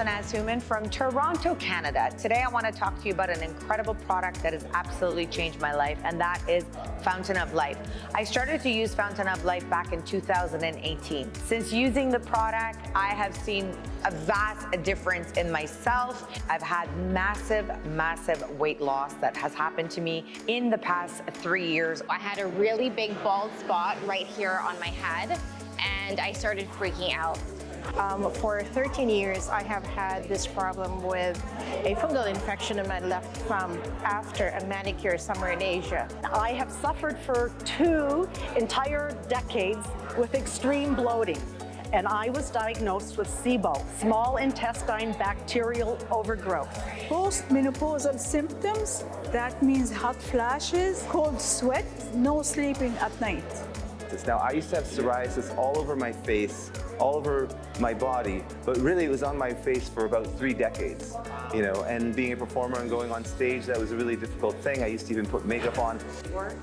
Human from Toronto, Canada. Today I want to talk to you about an incredible product that has absolutely changed my life, and that is Fountain of Life. I started to use Fountain of Life back in 2018. Since using the product, I have seen a vast difference in myself. I've had massive weight loss that has happened to me in the past 3 years. I had a really big bald spot right here on my head, and I started freaking out. For 13 years, I have had this problem with a fungal infection in my left thumb after a manicure somewhere in Asia. I have suffered for 2 entire decades with extreme bloating, and I was diagnosed with SIBO, small intestine bacterial overgrowth. Postmenopausal symptoms, that means hot flashes, cold sweat, no sleeping at night. Now, I used to have psoriasis all over my face, all over my body, but really it was on my face for about 3 decades, you know, and being a performer and going on stage, that was a really difficult thing. I used to even put makeup on.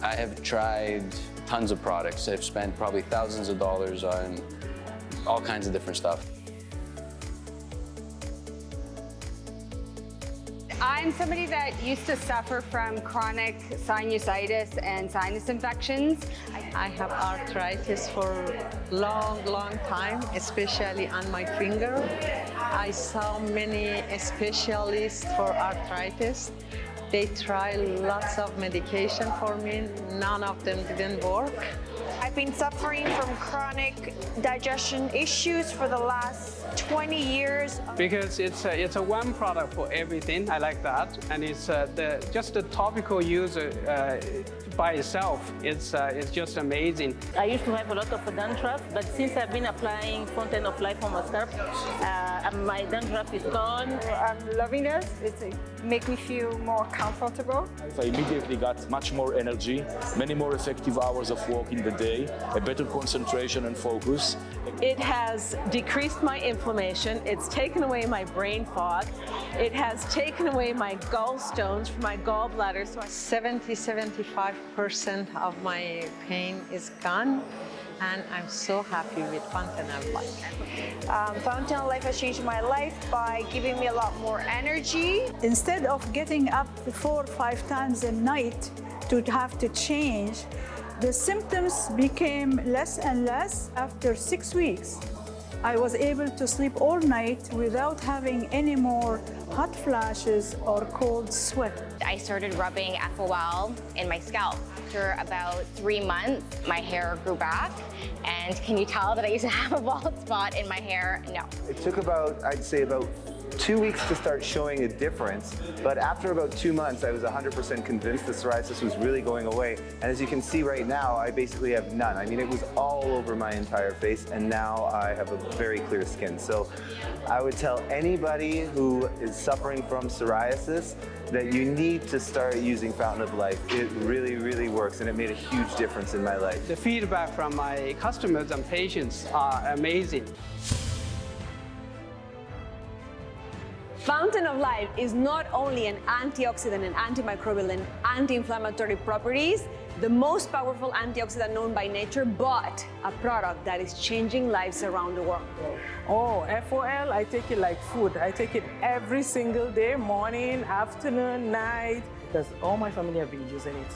I have tried tons of products. I've spent probably thousands of dollars on all kinds of different stuff. I'm somebody that used to suffer from chronic sinusitis and sinus infections. I have arthritis for long time, especially on my finger. I saw many specialists for arthritis. They tried lots of medication for me. None of them didn't work. I've been suffering from chronic digestion issues for the last 20 years. Because it's a one product for everything. I like that, and it's just the topical use by itself. It's just amazing. I used to have a lot of dandruff, but since I've been applying Fountain of Life on my scalp, my dandruff is gone. I'm loving it. It's make me feel more comfortable. I immediately got much more energy, many more effective hours of work in the day, a better concentration and focus. It has decreased my inflammation. It's taken away my brain fog. It has taken away my gallstones from my gallbladder. So 70–75% of my pain is gone, and I'm so happy with Fountain of Life. Fountain of Life has changed my life by giving me a lot more energy. Instead of getting up 4 or 5 times a night to have to change, the symptoms became less and less. After 6 weeks, I was able to sleep all night without having any more hot flashes or cold sweat. I started rubbing FOL in my scalp. After about 3 months, my hair grew back. And can you tell that I used to have a bald spot in my hair? No. It took about, I'd say about 2 weeks to start showing a difference, but after about 2 months, I was 100% convinced the psoriasis was really going away. And as you can see right now, I basically have none. I mean, it was all over my entire face, and now I have a very clear skin. So I would tell anybody who is suffering from psoriasis that you need to start using Fountain of Life. It really works, and it made a huge difference in my life. The feedback from my customers and patients are amazing. Fountain of Life is not only an antioxidant and antimicrobial and anti-inflammatory properties, the most powerful antioxidant known by nature, but a product that is changing lives around the world. Oh, FOL, I take it like food. I take it every single day, morning, afternoon, night. Because all my family have been using it,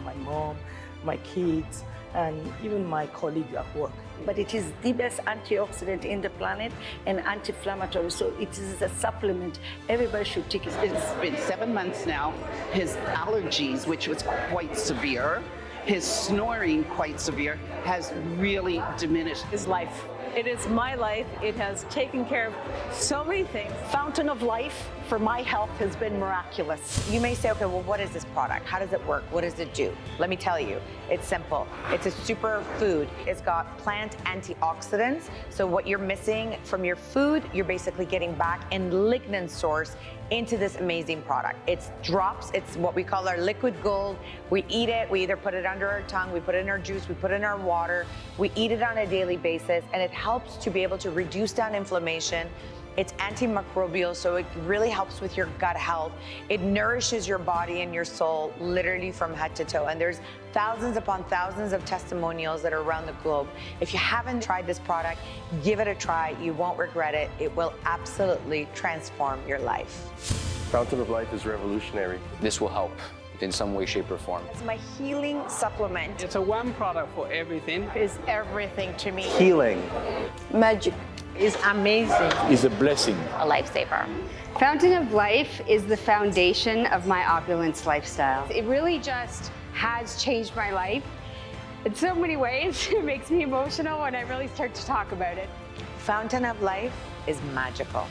my mom, my kids, and even my colleague at work. But it is the best antioxidant in the planet and anti-inflammatory, so it is a supplement. Everybody should take it. It's been 7 months now. His allergies, which was quite severe, his snoring quite severe, has really diminished. His life. It is my life. It has taken care of so many things. Fountain of Life for my health has been miraculous. You may say, okay, well, what is this product? How does it work? What does it do? Let me tell you, it's simple. It's a superfood. It's got plant antioxidants. So what you're missing from your food, you're basically getting back in lignan source into this amazing product. It's drops. It's what we call our liquid gold. We eat it. We either put it under our tongue, we put it in our juice, we put it in our water. We eat it on a daily basis, and it helps to be able to reduce down inflammation. It's antimicrobial, so it really helps with your gut health. It nourishes your body and your soul literally from head to toe. And there's thousands upon thousands of testimonials that are around the globe. If you haven't tried this product, give it a try. You won't regret it. It will absolutely transform your life. Fountain of Life is revolutionary. This will help in some way, shape, or form. It's my healing supplement. It's a one product for everything. It's everything to me. Healing. Magic. It's amazing. It's a blessing. A lifesaver. Fountain of Life is the foundation of my Opulence lifestyle. It really just has changed my life in so many ways. It makes me emotional when I really start to talk about it. Fountain of Life is magical.